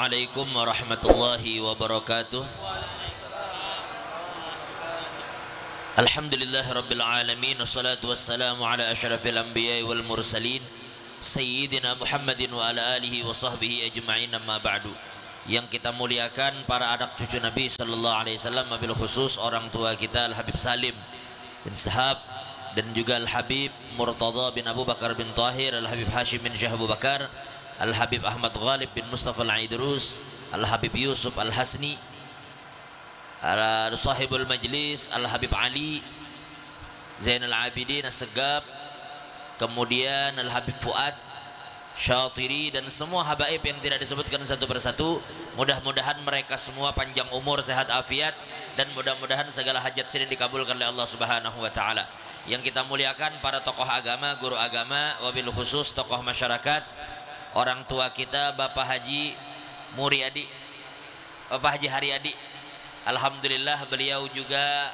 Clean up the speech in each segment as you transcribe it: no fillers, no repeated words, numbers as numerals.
Assalamualaikum warahmatullahi wabarakatuh. Alhamdulillah rabbil alamin, wassalatu wassalamu ala asyrafil anbiya'i wal mursalin sayyidina Muhammadin wa ala alihi wa sahbihi ajma'in, amma ba'du. Yang kita muliakan para anak cucu Nabi sallallahu alaihi wasallam, wabil khusus orang tua kita Al Habib Salim bin Sahab dan juga Al Habib Murtada bin Abu Bakar bin Tahir, Al Habib Hashim bin Syekh Abu Bakar, Al Habib Ahmad Ghalib bin Mustafa Al-Aidrus, Al Habib Yusuf Al Hasni, Al Sahibul Majlis, Al Habib Ali Zainal Abidin As-Segab, kemudian Al Habib Fuad Syatiri, dan semua habaib yang tidak disebutkan satu persatu. Mudah-mudahan mereka semua panjang umur, sehat afiat, dan mudah-mudahan segala hajat sini dikabulkan oleh Allah Subhanahu wa taala. Yang kita muliakan para tokoh agama, guru agama, wabil khusus tokoh masyarakat, orang tua kita Bapak Haji Muriadi, Bapak Haji Haryadi. Alhamdulillah beliau juga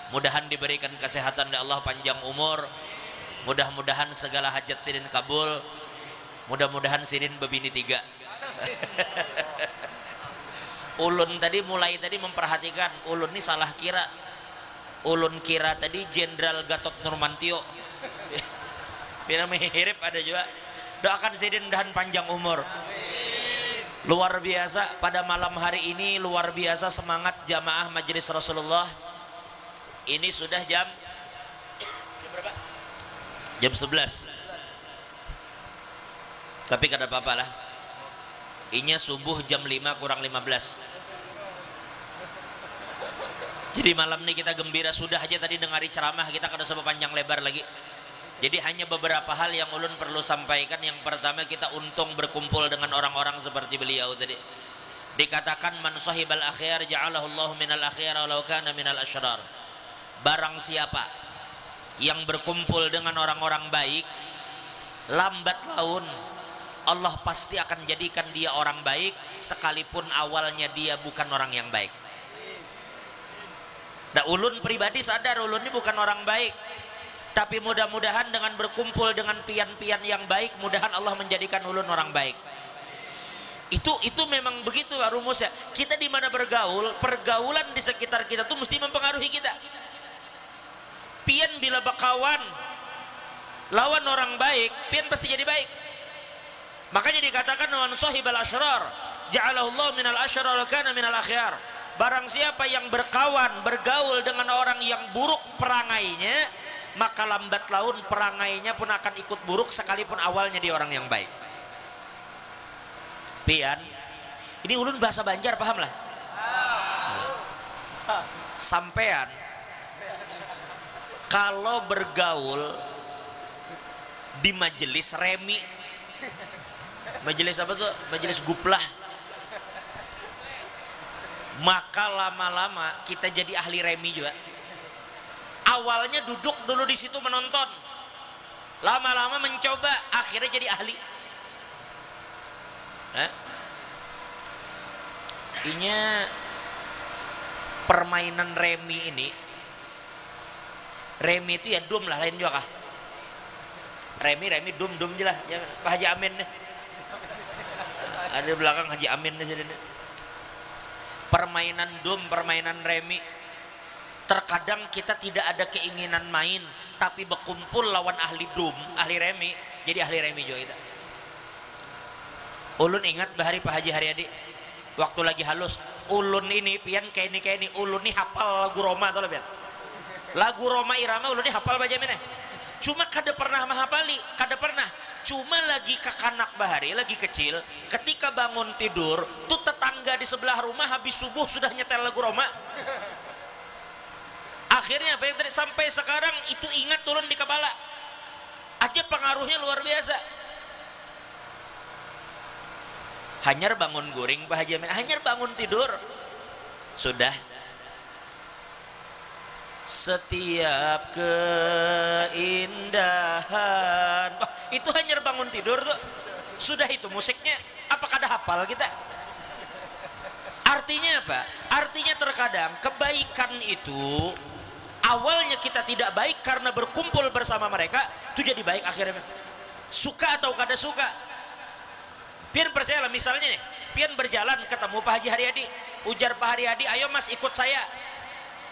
mudahan diberikan kesehatan oleh Allah, panjang umur, mudah-mudahan segala hajat sidin kabul, mudah-mudahan sidin bebini 3. Ulun tadi memperhatikan, ulun ini salah kira. Ulun kira tadi Jenderal Gatot Nurmantio. Bila mirip ada juga. Doakan sidin mudahan panjang umur. Luar biasa pada malam hari ini, luar biasa semangat jamaah majelis Rasulullah. Ini sudah jam berapa? Jam 11. Tapi kada apa-apa lah. Inya subuh jam 5 kurang 15. Jadi malam ini kita gembira, sudah aja tadi dengari ceramah, kita kada usah panjang lebar lagi. Jadi hanya beberapa hal yang ulun perlu sampaikan. Yang pertama, kita untung berkumpul dengan orang-orang seperti beliau tadi. Dikatakan man sahibal akhyar ja'alahu Allahu minal akhyar walau kana minal asyrar. Barang siapa yang berkumpul dengan orang-orang baik, lambat laun Allah pasti akan jadikan dia orang baik, sekalipun awalnya dia bukan orang yang baik. Nah, ulun pribadi sadar ulun ini bukan orang baik, tapi mudah-mudahan dengan berkumpul dengan pian-pian yang baik, mudahan Allah menjadikan ulun orang baik. Itu memang begitu rumusnya. Kita di mana bergaul, pergaulan di sekitar kita tuh mesti mempengaruhi kita. Pian bila bakawan lawan orang baik, pian pasti jadi baik. Makanya dikatakan man sahibal asyrar ja'alahu Allah minal asyrar wa kana minal akhyar. Barang siapa yang berkawan, bergaul dengan orang yang buruk perangainya, maka lambat laun perangainya pun akan ikut buruk, sekalipun awalnya dia orang yang baik. Pian, ini ulun bahasa Banjar, paham lah. Sampean kalau bergaul di majelis remi, majelis apa tuh? Majelis guplah, maka lama-lama kita jadi ahli remi juga. Awalnya duduk dulu di situ menonton, lama-lama mencoba, akhirnya jadi ahli. Inya permainan remi ini, remi itu ya dum lah, lain juga kah? Remi dum jelas ya, Pak Haji Amin nih. Ada di belakang Haji Amin nih sini. Permainan dum, permainan remi. Terkadang kita tidak ada keinginan main, tapi berkumpul lawan ahli dum, ahli remi, jadi ahli remi juga kita. Ulun ingat bahari Pak Haji Haryadi, waktu lagi halus, ulun ini pian kayak ini, ulun ini hafal lagu Roma atau lebih. Lagu Roma Irama ulun ini hafal baca mana? Cuma kada pernah menghafali, kada pernah. Cuma lagi kakanak bahari, lagi kecil, ketika bangun tidur, tuh tetangga di sebelah rumah habis subuh sudah nyetel lagu Roma. Akhirnya apa yang tadi sampai sekarang itu ingat turun di kepala. Aja pengaruhnya luar biasa. Hanyar bangun guring Pak Haji Amin, hanyar bangun tidur sudah. Setiap keindahan, itu hanya bangun tidur tuh sudah, itu musiknya apakah ada hafal kita? Artinya apa? Artinya terkadang kebaikan itu awalnya kita tidak baik, karena berkumpul bersama mereka itu jadi baik akhirnya. Suka atau kada suka, pian percayalah, misalnya nih pian berjalan ketemu Pak Haji Haryadi. Ujar Pak Haryadi, ayo mas ikut saya.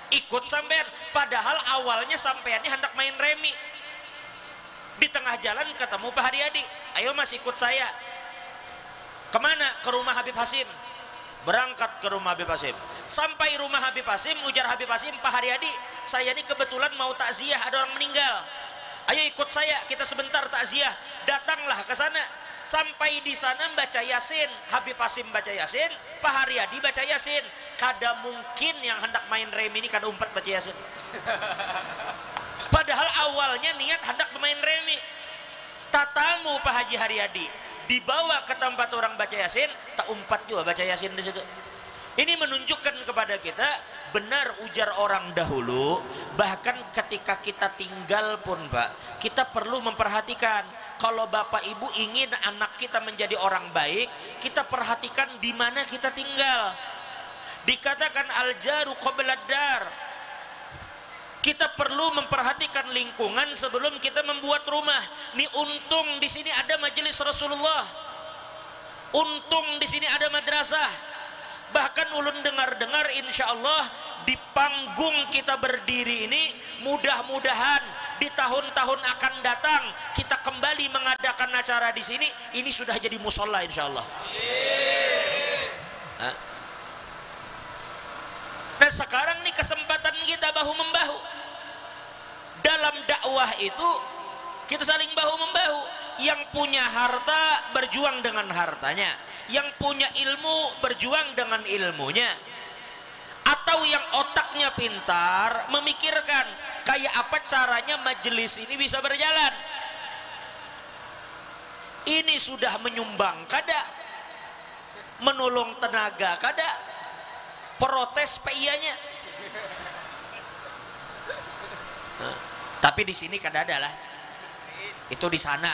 Ikut sampean. Padahal awalnya sampean ini hendak main remi. Di tengah jalan ketemu Pak Haryadi, ayo mas ikut saya. Kemana? Ke rumah Habib Hasim. Berangkat ke rumah Habib Hasim. Sampai rumah Habib Hasim, ujar Habib Hasim, Pak Haryadi, saya ini kebetulan mau takziah, ada orang meninggal. Ayo ikut saya, kita sebentar takziah. Datanglah ke sana. Sampai di sana baca Yasin, Habib Hasim baca Yasin, Pak Haryadi baca Yasin. Kada mungkin yang hendak main remi ini kada umpat baca Yasin. Padahal awalnya niat hendak bermain remi. Tatamu Pak Haji Haryadi dibawa ke tempat orang baca Yasin, tak umpat juga baca Yasin di situ. Ini menunjukkan kepada kita, benar ujar orang dahulu, bahkan ketika kita tinggal pun Pak, kita perlu memperhatikan. Kalau bapak ibu ingin anak kita menjadi orang baik, kita perhatikan di mana kita tinggal. Dikatakan al-jaru qabla ad-dar. Kita perlu memperhatikan lingkungan sebelum kita membuat rumah. Nih untung di sini ada majelis Rasulullah. Untung di sini ada madrasah. Bahkan ulun dengar-dengar insya Allah di panggung kita berdiri ini, mudah-mudahan di tahun-tahun akan datang kita kembali mengadakan acara di sini. Ini sudah jadi musola insya Allah. Nah sekarang nih kesempatan kita bahu membahu. Dalam dakwah itu kita saling bahu membahu. Yang punya harta berjuang dengan hartanya, yang punya ilmu berjuang dengan ilmunya, atau yang otaknya pintar memikirkan kayak apa caranya majelis ini bisa berjalan. Ini sudah menyumbang kada, menolong tenaga kada, protes PIA-nya. Tapi di sini kada ada lah. Itu di sana,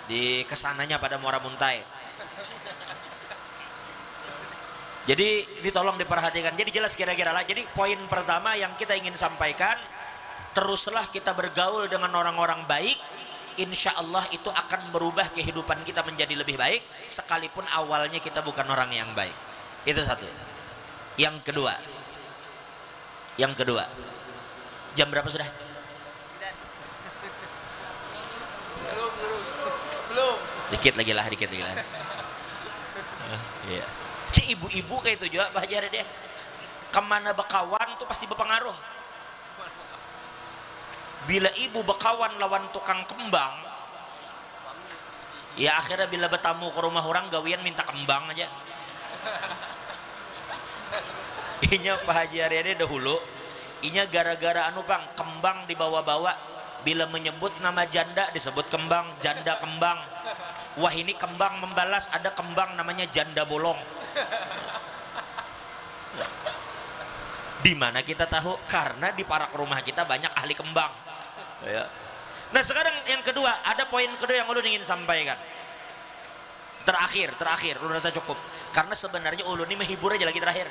di kesananya pada Muara Muntai. Jadi ini tolong diperhatikan. Jadi jelas kira-kira lah. Jadi poin pertama yang kita ingin sampaikan, teruslah kita bergaul dengan orang-orang baik. Insya Allah itu akan merubah kehidupan kita menjadi lebih baik, sekalipun awalnya kita bukan orang yang baik. Itu satu. Yang kedua, jam berapa sudah? Belum. Dikit lagi lah. Iya. Si ibu-ibu kayak itu juga Pak Haji deh. Kemana bekawan tuh pasti berpengaruh. Bila ibu bekawan lawan tukang kembang, ya akhirnya bila bertamu ke rumah orang gawian minta kembang aja. Inya Pak Haji Haryadi dahulu, inya gara-gara anu Bang, kembang dibawa-bawa. Bila menyebut nama janda disebut kembang, janda kembang. Wah ini kembang membalas, ada kembang namanya janda bolong. Di mana kita tahu? Karena di parak rumah kita banyak ahli kembang. Ya. Nah sekarang yang kedua, ada poin kedua yang ulun ingin sampaikan. Terakhir, ulun rasa cukup. Karena sebenarnya ulun ini menghibur aja lagi terakhir.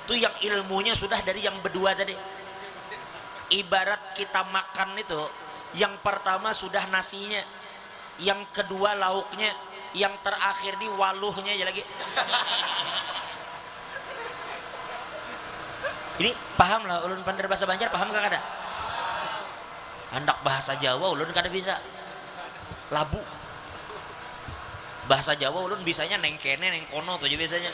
Itu yang ilmunya sudah dari yang berdua tadi. Ibarat kita makan itu, yang pertama sudah nasinya, yang kedua lauknya, yang terakhir nih waluhnya aja lagi. Ini paham lah ulun pandai bahasa Banjar, paham gak kada? Hendak bahasa Jawa ulun kada bisa. Labu. Bahasa Jawa ulun bisanya neng kene neng kono tuh aja biasanya.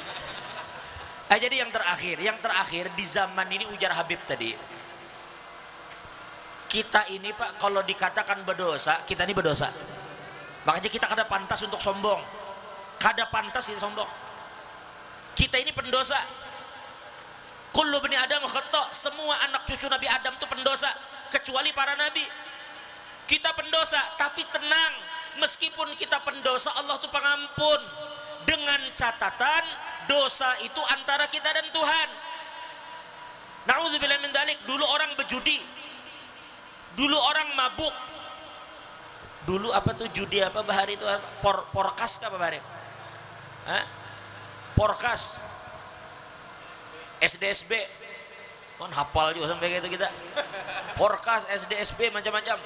Jadi yang terakhir di zaman ini ujar Habib tadi. Kita ini Pak kalau dikatakan berdosa, kita ini berdosa. Makanya kita kada pantas untuk sombong. Kada pantas ini sombong. Kita ini pendosa. Kullu bani Adam khata', semua anak cucu Nabi Adam itu pendosa, kecuali para nabi. Kita pendosa, tapi tenang, meskipun kita pendosa, Allah itu pengampun. Dengan catatan dosa itu antara kita dan Tuhan. Na'udzubillah min dzalik. Dulu orang berjudi, dulu orang mabuk, dulu apa tuh judi apa bahari itu porkas apa bahari? Porkas, SDSB, kan hafal juga sampai kayak itu kita. Porkas, SDSB macam-macam.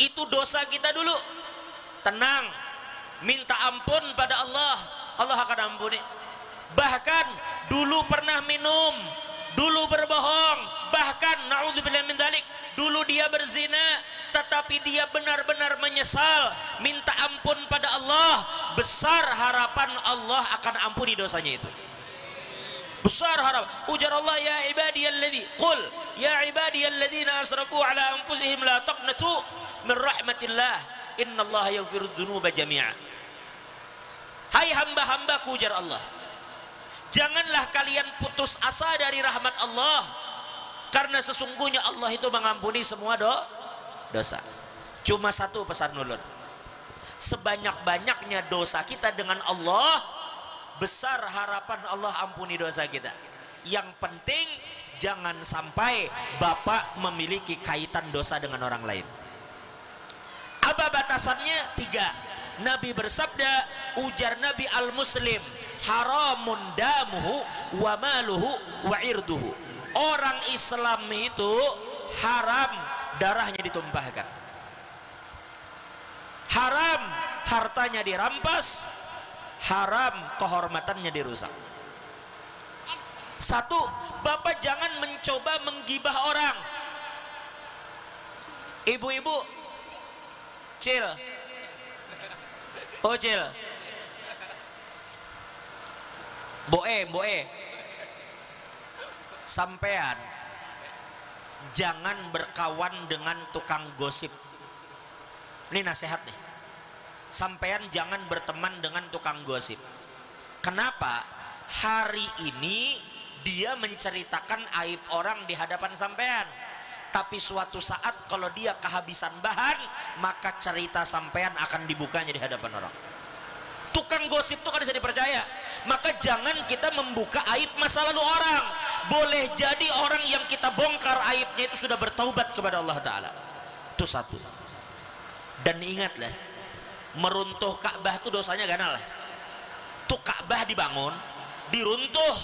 Itu dosa kita dulu. Tenang, minta ampun pada Allah. Allah akan ampuni. Bahkan dulu pernah minum, dulu berbohong, bahkan naudzubillah min dzalik, dulu dia berzina, tetapi dia benar-benar menyesal, minta ampun pada Allah, besar harapan Allah akan ampuni dosanya itu. Besar harap. Ujar Allah, ya ibadiyalladzi qul ya ibadiyalladzina asrafu ala anfusihim la taqnatu min rahmatillah innallaha yaghfirudz dzunuba jami'a. Hai hamba-hambaku, ujar Allah, janganlah kalian putus asa dari rahmat Allah, karena sesungguhnya Allah itu mengampuni semua dosa. Cuma satu pesan ulun, sebanyak-banyaknya dosa kita dengan Allah, besar harapan Allah ampuni dosa kita. Yang penting jangan sampai bapak memiliki kaitan dosa dengan orang lain. Apa batasannya? 3. Nabi bersabda, ujar Nabi, al-muslim haramun damuhu wa maluhu wa irduhu. Orang Islam itu haram darahnya ditumpahkan, haram hartanya dirampas, haram kehormatannya dirusak. 1. Bapak jangan mencoba menggibah orang. Ibu-ibu, cil, oh cil, boe, sampean jangan berkawan dengan tukang gosip. Ini nasihat nih. Sampean jangan berteman dengan tukang gosip. Kenapa? Hari ini dia menceritakan aib orang di hadapan sampean, tapi suatu saat kalau dia kehabisan bahan, maka cerita sampean akan dibukanya di hadapan orang. Tukang gosip itu kan bisa dipercaya. Maka jangan kita membuka aib masa lalu orang. Boleh jadi orang yang kita bongkar aibnya itu sudah bertaubat kepada Allah Ta'ala. Itu 1. Dan ingatlah, meruntuh Ka'bah itu dosanya ganal. Tuh Ka'bah dibangun, diruntuh,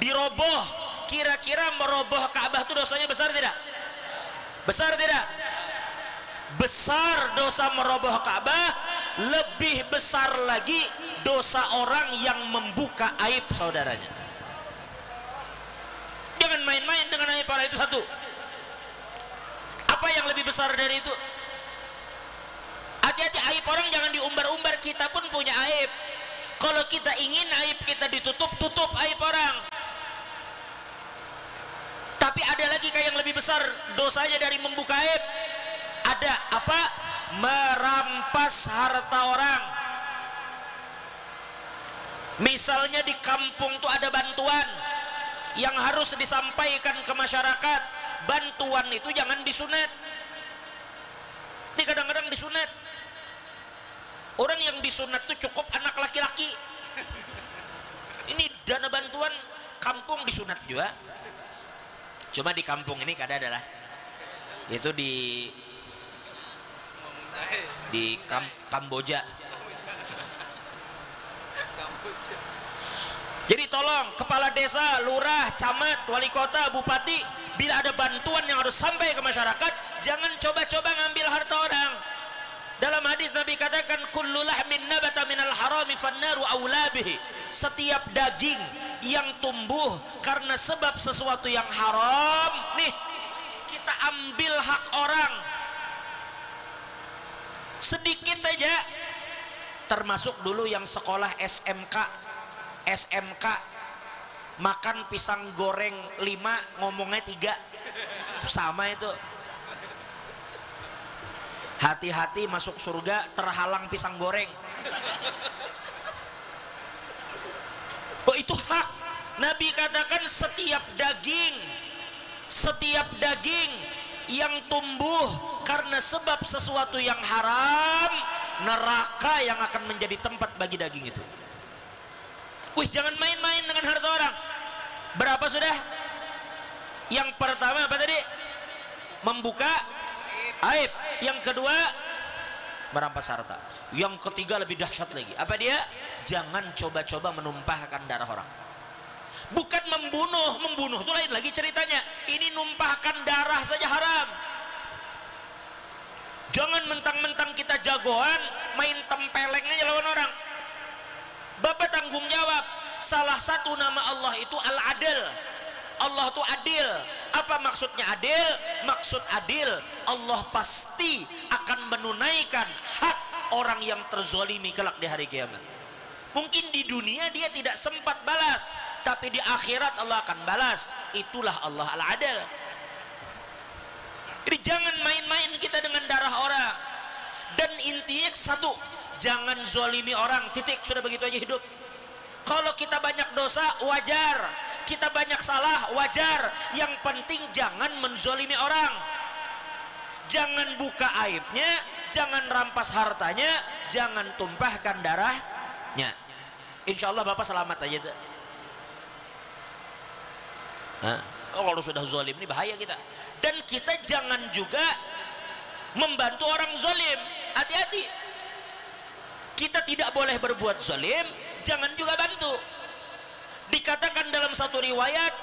diroboh. Kira-kira meroboh Ka'bah itu dosanya besar tidak? Besar tidak? Besar dosa meroboh Ka'bah, lebih besar lagi dosa orang yang membuka aib saudaranya. Jangan main-main dengan aib orang itu. 1. Apa yang lebih besar dari itu? Hati-hati, aib orang jangan diumbar-umbar. Kita pun punya aib. Kalau kita ingin aib kita ditutup, tutup aib orang. Tapi ada lagi kayak yang lebih besar dosanya dari membuka aib. Ada apa? Merampas harta orang. Misalnya di kampung tuh ada bantuan yang harus disampaikan ke masyarakat. Bantuan itu jangan disunat. Ini kadang-kadang disunat. Orang yang disunat tuh cukup anak laki-laki. Ini dana bantuan kampung disunat juga. Cuma di kampung ini kada adalah itu di Kamboja. Jadi tolong kepala desa, lurah, camat, wali kota, bupati, bila ada bantuan yang harus sampai ke masyarakat, jangan coba-coba ngambil harta orang. Dalam hadis Nabi katakan, kullu lahmin nabata minal harami fannaru aula bihi. Setiap daging yang tumbuh karena sebab sesuatu yang haram, nih kita ambil hak orang sedikit aja. Termasuk dulu yang sekolah SMK makan pisang goreng 5 ngomongnya 3, sama itu. Hati-hati masuk surga terhalang pisang goreng. Oh, itu hak. Nabi katakan setiap daging yang tumbuh karena sebab sesuatu yang haram, neraka yang akan menjadi tempat bagi daging itu. Wih, jangan main-main dengan harta orang. Berapa sudah? Yang pertama apa tadi? Membuka aib. Yang kedua, merampas harta. Yang ketiga lebih dahsyat lagi. Apa dia? Jangan coba-coba menumpahkan darah orang. Bukan membunuh itu lain lagi ceritanya. Ini numpahkan darah saja haram. Jangan mentang-mentang kita jagoan main tempeleng aja lawan orang. Bapak tanggung jawab. Salah satu nama Allah itu Al-Adil. Allah itu adil. Apa maksudnya adil? Maksud adil, Allah pasti akan menunaikan hak orang yang terzolimi kelak di hari kiamat. Mungkin di dunia dia tidak sempat balas, tapi di akhirat Allah akan balas. Itulah Allah Al-Adil. Jadi jangan main-main kita dengan darah orang. Dan intinya satu, jangan zolimi orang, titik, sudah begitu aja hidup. Kalau kita banyak dosa wajar, kita banyak salah wajar, yang penting jangan menzolimi orang, jangan buka aibnya, jangan rampas hartanya, jangan tumpahkan darahnya. Insya Allah Bapak selamat aja tuh. Oh, kalau sudah zolim ini bahaya kita. Dan kita jangan juga membantu orang zolim, hati-hati. Kita tidak boleh berbuat zalim, jangan juga bantu. Dikatakan dalam satu riwayat,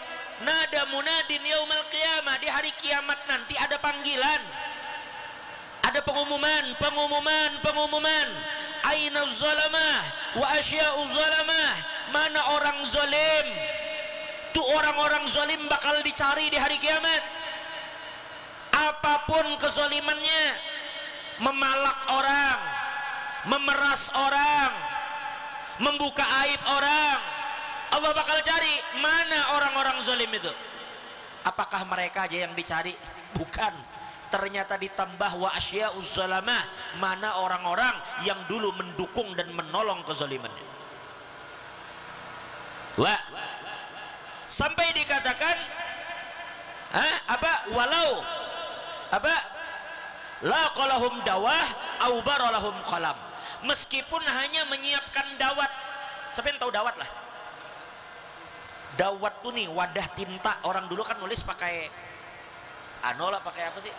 nada munadin yaumal qiyamah, di hari kiamat nanti ada panggilan, ada pengumuman. Aina zalamah wa asya'u zalamah, mana orang zalim? Tuh orang-orang zalim bakal dicari di hari kiamat. Apapun kezalimannya, memalak orang, memeras orang, membuka aib orang, Allah bakal cari mana orang-orang zalim itu. Apakah mereka aja yang dicari? Bukan. Ternyata ditambah wa asya'uz zalamah, mana orang-orang yang dulu mendukung dan menolong kezalimannya. Wah, sampai dikatakan walau laqalahum dawah au baralahum qalam, meskipun hanya menyiapkan dawat. Siapa yang tahu dawat lah? Dawat tuh nih wadah tinta, orang dulu kan nulis pakai pakai apa sih,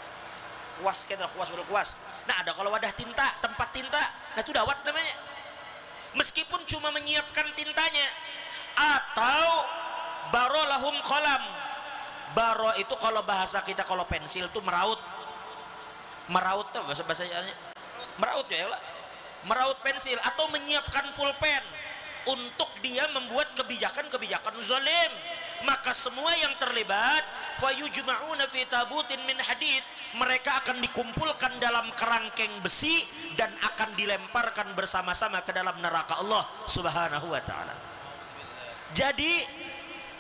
kuas, kuas. Nah ada kalau wadah tinta, tempat tinta, nah itu dawat namanya. Meskipun cuma menyiapkan tintanya. Atau baralahum qalam. Baro itu kalau bahasa kita, kalau pensil tuh meraut tuh bahasanya meraut ya lah, meraut pensil, atau menyiapkan pulpen untuk dia membuat kebijakan zalim. Maka semua yang terlibat fayujma'una fi tabutin min hadid, mereka akan dikumpulkan dalam kerangkeng besi dan akan dilemparkan bersama-sama ke dalam neraka Allah Subhanahu wa taala. Jadi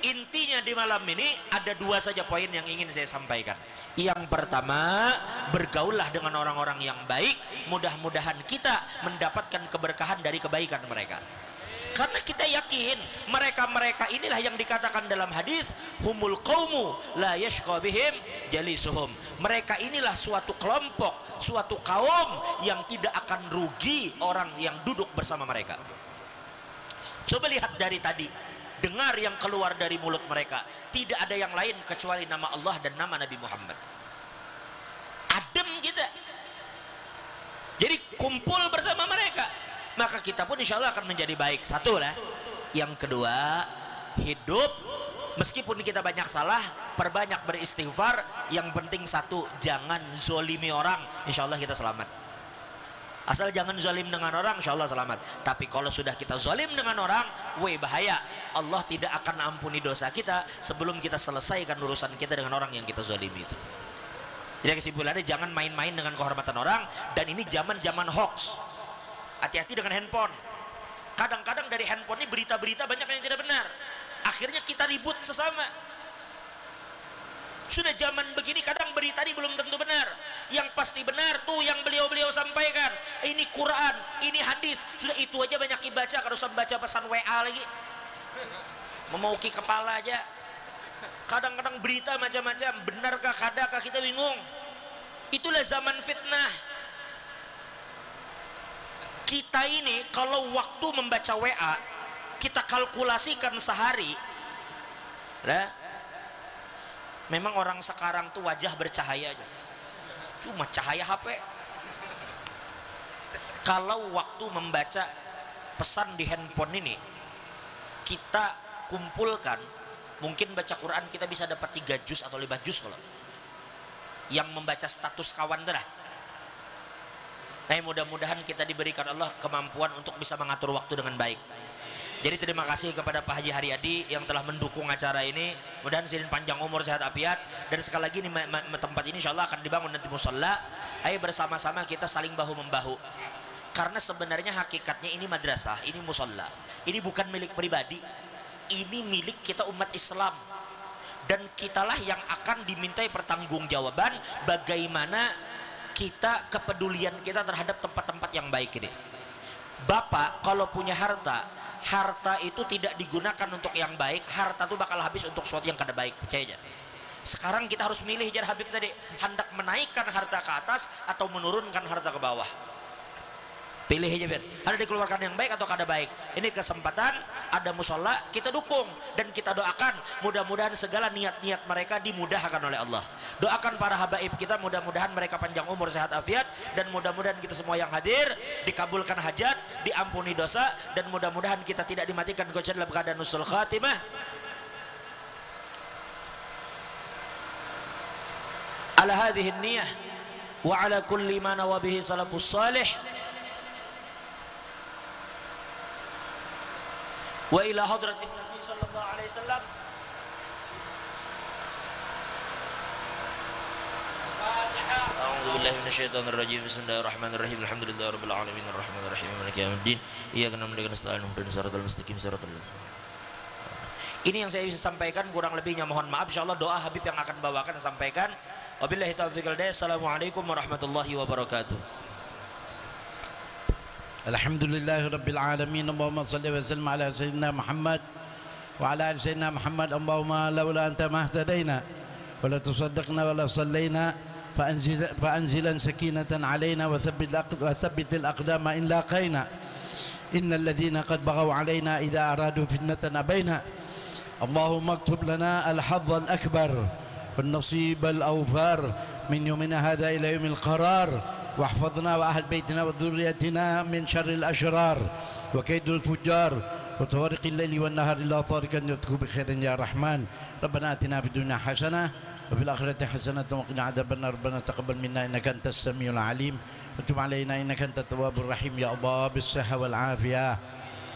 intinya di malam ini ada dua saja poin yang ingin saya sampaikan. Yang pertama, bergaullah dengan orang-orang yang baik, mudah-mudahan kita mendapatkan keberkahan dari kebaikan mereka. Karena kita yakin mereka-mereka inilah yang dikatakan dalam hadis, humul qaumu la yashqa bihim jalisuhum. Mereka inilah suatu kelompok, suatu kaum yang tidak akan rugi orang yang duduk bersama mereka. Coba lihat dari tadi, dengar yang keluar dari mulut mereka, tidak ada yang lain kecuali nama Allah dan nama Nabi Muhammad. Adem kita. Jadi kumpul bersama mereka, maka kita pun insya Allah akan menjadi baik. Satu lah. Yang kedua, hidup meskipun kita banyak salah, perbanyak beristighfar. Yang penting satu, jangan zolimi orang, insya Allah kita selamat. Asal jangan zalim dengan orang, insya Allah selamat. Tapi kalau sudah kita zalim dengan orang, bahaya. Allah tidak akan ampuni dosa kita sebelum kita selesaikan urusan kita dengan orang yang kita zalimi itu. Jadi kesimpulannya, jangan main-main dengan kehormatan orang. Dan ini zaman hoax. Hati-hati dengan handphone. Kadang-kadang dari handphone ini berita-berita banyak yang tidak benar. Akhirnya kita ribut sesama. Sudah zaman begini, kadang berita ini belum tentu benar. Yang pasti benar tuh yang beliau-beliau sampaikan. Ini Quran, ini hadis. Sudah itu aja banyak dibaca, kalau usah baca pesan WA lagi. Memauki kepala aja. Kadang-kadang berita macam-macam, benarkah kadakah, kita bingung. Itulah zaman fitnah. Kita ini kalau waktu membaca WA kita kalkulasikan sehari, memang orang sekarang tuh wajah bercahaya aja, cuma cahaya HP. Kalau waktu membaca pesan di handphone ini kita kumpulkan, mungkin baca Quran kita bisa dapat 3 juz atau 5 juz kalau yang membaca status kawan itu lah. Nah, mudah-mudahan kita diberikan Allah kemampuan untuk bisa mengatur waktu dengan baik. Jadi terima kasih kepada Pak Haji Haryadi yang telah mendukung acara ini. Mudah-mudahan sidin panjang umur, sehat afiat. Dan sekali lagi tempat ini insya Allah akan dibangun nanti musalla. Ayo bersama-sama kita saling bahu membahu. Karena sebenarnya hakikatnya ini madrasah, ini musalla. Ini bukan milik pribadi. Ini milik kita umat Islam. Dan kitalah yang akan dimintai pertanggungjawaban bagaimana kita, kepedulian kita terhadap tempat-tempat yang baik ini. Bapak kalau punya harta, harta itu tidak digunakan untuk yang baik, harta itu bakal habis untuk sesuatu yang kada baik, percaya aja. Sekarang kita harus milih, jar Habib tadi, hendak menaikkan harta ke atas atau menurunkan harta ke bawah. Pilih aja, Ben. Ada dikeluarkan yang baik atau kada baik. Ini kesempatan, ada musola, kita dukung dan kita doakan. Mudah-mudahan segala niat-niat mereka dimudahkan oleh Allah. Doakan para habaib kita, mudah-mudahan mereka panjang umur, sehat afiat, dan mudah-mudahan kita semua yang hadir dikabulkan hajat, diampuni dosa, dan mudah-mudahan kita tidak dimatikan kecuali dalam keadaan husnul khatimah. Ala hadhihi niyah wa ala kulli ma nawa bihi salafus salih. Wa ila hadratin Nabi sallallahu alaihi wasallam. A'udzu billahi minasyaitonir rajim. Bismillahirrahmanirrahim. Alhamdulillahirabbil alamin arrahmanir rahim maliki yaumiddin. Iyyaka na'budu wa nasta'inu ihdinas siratal mustaqim siratal ladzina. Ini yang saya bisa sampaikan, kurang lebihnya mohon maaf. Insyaallah doa Habib yang akan bawakan sampaikan. Wabillahi taufiq wal hidayah. Assalamualaikum warahmatullahi wabarakatuh. Alhamdulillahi Rabbil Alamin. Allahumma salli wa sallim ala Sayyidina Muhammad wa ala ali Sayyidina Muhammad. Allahumma laula anta mahtadaina wa la tasaddaqna wa la sallayna fa'anzilan sakinatan alayna wa thabbit al-aqdama in laqayna innal ladhina qad baghaw alayna idha aradu fitnatan abayna. Allahumma aktub lana al-hadh al-akbar wal nasib al-awfar min yawmina hadha ila yawmil qarar. واحفظنا وأهل بيتنا وذريتنا من شر الأشرار وكيد الفجار وطوارق الليل والنهار إلا طارقا يترك بخير يا رحمن. ربنا آتنا في الدنيا حسنة وفي الآخرة حسنة وقنا عذاب النار. ربنا تقبل منا إنك أنت السميع العليم وتب علينا إنك أنت التواب الرحيم. يا الله بالصحة والعافية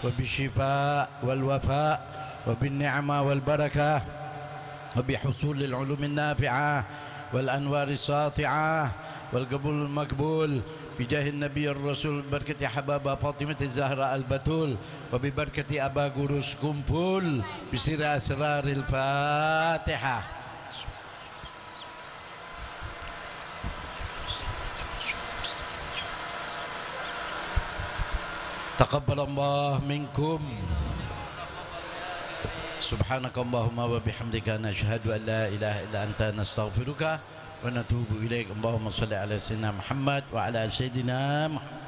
وبالشفاء والوفاء وبالنعمة والبركة وبحصول العلوم النافعة والأنوار الساطعة والقبول المقبول بجاه النبي الرسول بركة حبابة فاطمة الزهراء البتول وببركة أبا قروس قنبل بسر أسرار الفاتحة. تقبل الله منكم. سبحانك اللهم وبحمدك نشهد أن لا إله إلا أنت نستغفرك ونتوب إليك. اللهم صل على سيدنا محمد وعلى سيدنا محمد.